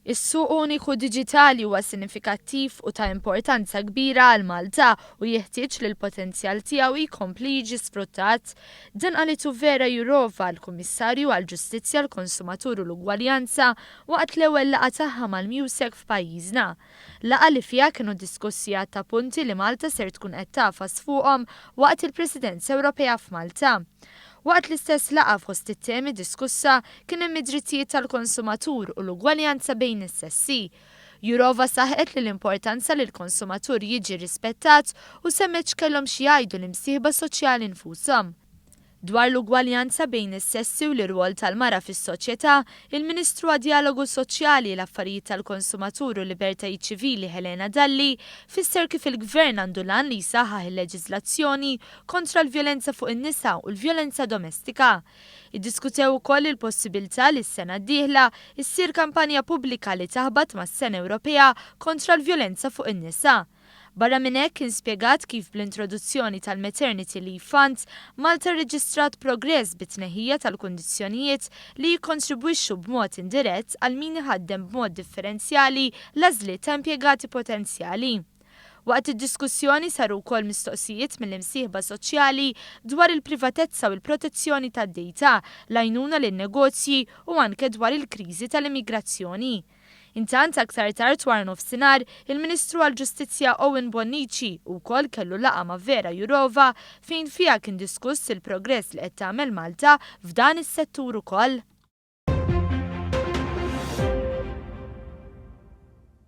Is-suq uniku diġitali huwa sinifikattiv u ta' importanza kbira għal Malta u jeħtieġ li l-potenzjal tiegħu jkompli jiġi sfruttat. Dan qalitu Vera Jourova, l-Kummissarju għall-Ġustizzja, l-Konsumatur u l-Ugwaljanza waqt l-ewwel laqgħa tagħha mal-Musec f'pajjiżna. Laqgħa li fiha kienu diskussi ta' punti li Malta ser tkun qed tafas fuqhom waqt il-Presidenza Ewropea f'Malta. Waqt l-istess laqgħa fost it-temi diskussa kien hemm id-drittijiet tal-konsumatur u l-ugwaljanza bejn is-sessi. Jourova saħqet li l-importanza li l-konsumatur jiġi rispettat u semmet x'kellhom xi jgħidu l-imsieħba soċjali nfushom. Dwar l-ugwaljanza bejn is-sessi u l-irwol tal-mara fis-soċjetà, il-Ministru għad-Dialogu Soċjali, l-Affarijiet tal-Konsumatur u Libertajiet Ċivili Helena Dalli fisser kif il-Gvern għandu lan li jsaħħaħ il-leġiżlazzjoni kontra l-vjolenza fuq in-nisa u l-vjolenza domestika. Iddiskutew ukoll il-possibilità li s-sena d-dieħla issir kampanja pubblika li taħbat mas-Sena Ewropea kontra l-vjolenza fuq in-nisa. Barra minn hekk kien spjegat kif bl-introduzzjoni tal-Maternity Leave Fund Malta rreġistrat progress bit-tneħħija tal-kundizzjonijiet li jikkontribwixxu b'mod indirett għal min iħaddem b'mod differenzjali l-għażliet ta' impjegati potenzjali. Waqt id-diskussjoni saru wkoll mistoqsijiet mill-imsieħba soċjali dwar il-privatezza u l-protezzjoni tad-dejta, l-għajnuna lin-negozji u anke dwar il-kriżi tal-immigrazzjoni. Intant aktar tard wara nofsinhar, il-Ministru għall-Ġustizzja Owen Bonnici wkoll kellu laqgħa ma' Vera Jourova fejn fiha kien diskuss il-progress li qed tagħmel Malta f'dan is-settur ukoll.